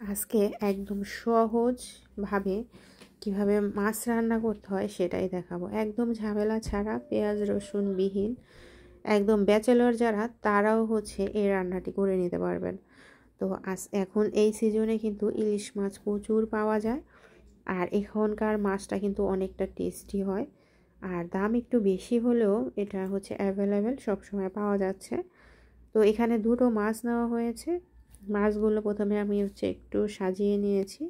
আজকে একদম সহজভাবে কিভাবে মাছ রান্না করতে হয় সেটাই দেখাবো। একদম ঝামেলা ছাড়া, পেঁয়াজ রসুন বিহীন, একদম ব্যাচেলর যারা তারাও এই রান্নাটি করে নিতে পারবেন। তো এখন এই সিজনে কিন্তু ইলিশ মাছ প্রচুর পাওয়া যায়, আর এখনকার মাছটা কিন্তু অনেকটা টেস্টি হয়। আর দাম একটু বেশি হলেও এটা অ্যাভেলেবেল, সবসময় পাওয়া যাচ্ছে। তো এখানে দুটো মাছ নেওয়া হয়েছে। মাছগুলো প্রথমে আমি একটু সাজিয়ে নিয়েছি।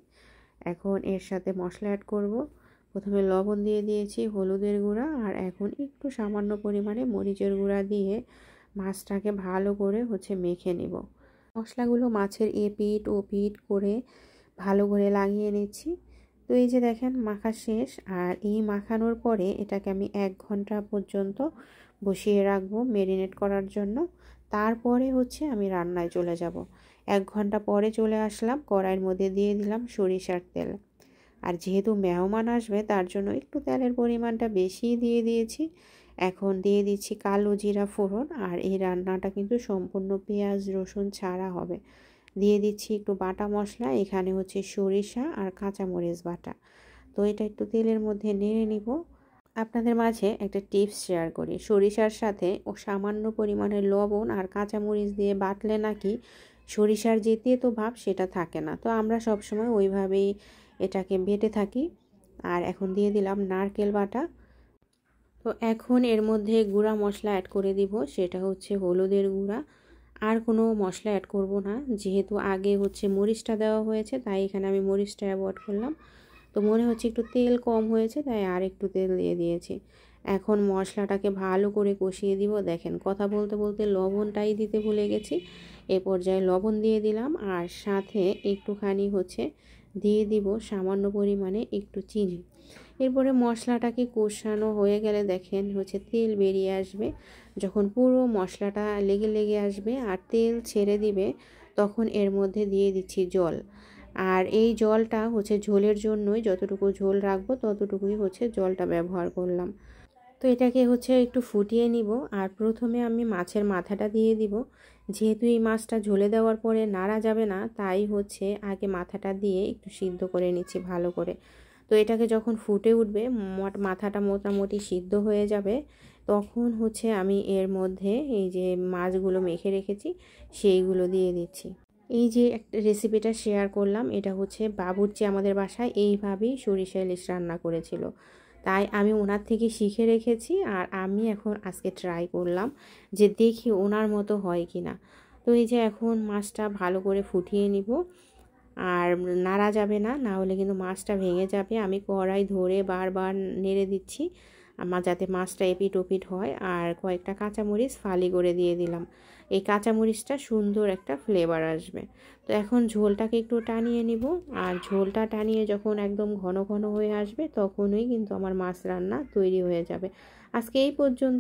এখন এর সাথে মশলা অ্যাড করব। প্রথমে লবণ দিয়ে দিয়েছি, হলুদের গুঁড়া, আর এখন একটু সামান্য পরিমাণে মরিচের গুঁড়া দিয়ে মাছটাকে ভালো করে মেখে নিব। মশলাগুলো মাছের এপিঠ ওপিঠ করে ভালো করে লাগিয়ে নিচ্ছি। তো এই যে দেখেন মাখা শেষ। আর এই মাখানোর পরে এটাকে আমি 1 ঘন্টা পর্যন্ত বসিয়ে রাখবো ম্যারিনেট করার জন্য। তারপরে আমি রান্নায় চলে যাব। 1 ঘন্টা পরে চলে আসলাম, কড়াইয়ের মধ্যে দিয়ে দিলাম সরিষার তেল। আর যেহেতু মেহমান আসবে তার জন্য একটু তেলের পরিমাণটা বেশি দিয়ে দিয়েছি। এখন দিয়ে দিচ্ছি কালো জিরা ফোড়ন। আর এই রান্নাটা কিন্তু সম্পূর্ণ পেঁয়াজ রসুন ছাড়া হবে। দিয়ে দিচ্ছি একটু বাটা মশলা, এখানে সরিষা আর কাঁচামরিচ বাটা। তো এটা একটু তেলের মধ্যে নেড়ে নিব। আপনাদের মাঝে একটা টিপস শেয়ার করি, সরিষার সাথে সামান্য পরিমাণে লবণ আর কাঁচামরিচ দিয়ে বাটলে নাকি সরিষার যে তেতো ভাব সেটা থাকে না। তো আমরা সবসময় ওইভাবেই এটাকে বেটে থাকি। আর এখন দিয়ে দিলাম নারকেল বাটা। তো এখন এর মধ্যে গুঁড়া মশলা অ্যাড করে দিব, সেটা হলুদের গুঁড়া। আর কোনো মশলা অ্যাড করব না, যেহেতু আগে মরিচটা দেওয়া হয়েছে, তাই এখানে আমি মরিচটা অ্যাভয়েড করলাম। তো মনে হচ্ছে একটু তেল কম হয়েছে, তাই আর একটু তেল দিয়ে দিয়েছি। এখন মশলাটাকে ভালো করে কষিয়ে দিব। দেখেন কথা বলতে বলতে লবণটাই দিতে ভুলে গেছি। এ পর্যায়ে লবণ দিয়ে দিলাম, আর সাথে একটুখানি দিয়ে দিব সামান্য পরিমাণে একটু চিনি। এরপরে মশলাটাকে কষানো হয়ে গেলে দেখেন তেল বেরিয়ে আসবে। যখন পুরো মশলাটা লেগে লেগে আসবে আর তেল ছেড়ে দিবে, তখন এর মধ্যে দিয়ে দিচ্ছি জল। আর এই জলটা ঝোলের জন্যই, যতটুকু ঝোল রাখবো ততটুকুই জলটা ব্যবহার করলাম। তো এটাকে একটু ফুটিয়ে নিব। আর প্রথমে আমি মাছের মাথাটা দিয়ে দিব, যেহেতু এই মাছটা ঝোলে দেওয়ার পরে নাড়া যাবে না, তাই আগে মাথাটা দিয়ে একটু সিদ্ধ করে নিচ্ছি ভালো করে। তো এটাকে যখন ফুটে উঠবে, মাথাটা মোটামুটি সিদ্ধ হয়ে যাবে, তখন আমি এর মধ্যে এই যে মাছগুলো মেখে রেখেছি সেইগুলো দিয়ে দিচ্ছি। এই যে একটা রেসিপিটা শেয়ার করলাম, এটা বাবুর্চি আমাদের বাসায় এইভাবেই সরিষা ইলিশ রান্না করেছিল, তাই আমি ওনার থেকে শিখে রেখেছি। আর আমি এখন আজকে ট্রাই করলাম যে দেখি ওনার মতো হয় কি না। তো এই যে এখন মাছটা ভালো করে ফুটিয়ে নিব, আর নাড়া যাবে না, না হলে কিন্তু মাছটা ভেঙে যাবে। আমি কড়াই ধরে বারবার নেড়ে দিচ্ছি যাতে মাছটা এপিট ওপিট হয়। আর কয়েকটা কাঁচামরিচ ফালি করে দিয়ে দিলাম, এই কাঁচামরিচটা সুন্দর একটা ফ্লেভার আসবে। তো এখন ঝোলটাকে একটু টানিয়ে নিব। আর ঝোলটা টানিয়ে যখন একদম ঘন ঘন হয়ে আসবে, তখনই কিন্তু আমার মাছ রান্না তৈরি হয়ে যাবে। আজকে এই পর্যন্ত।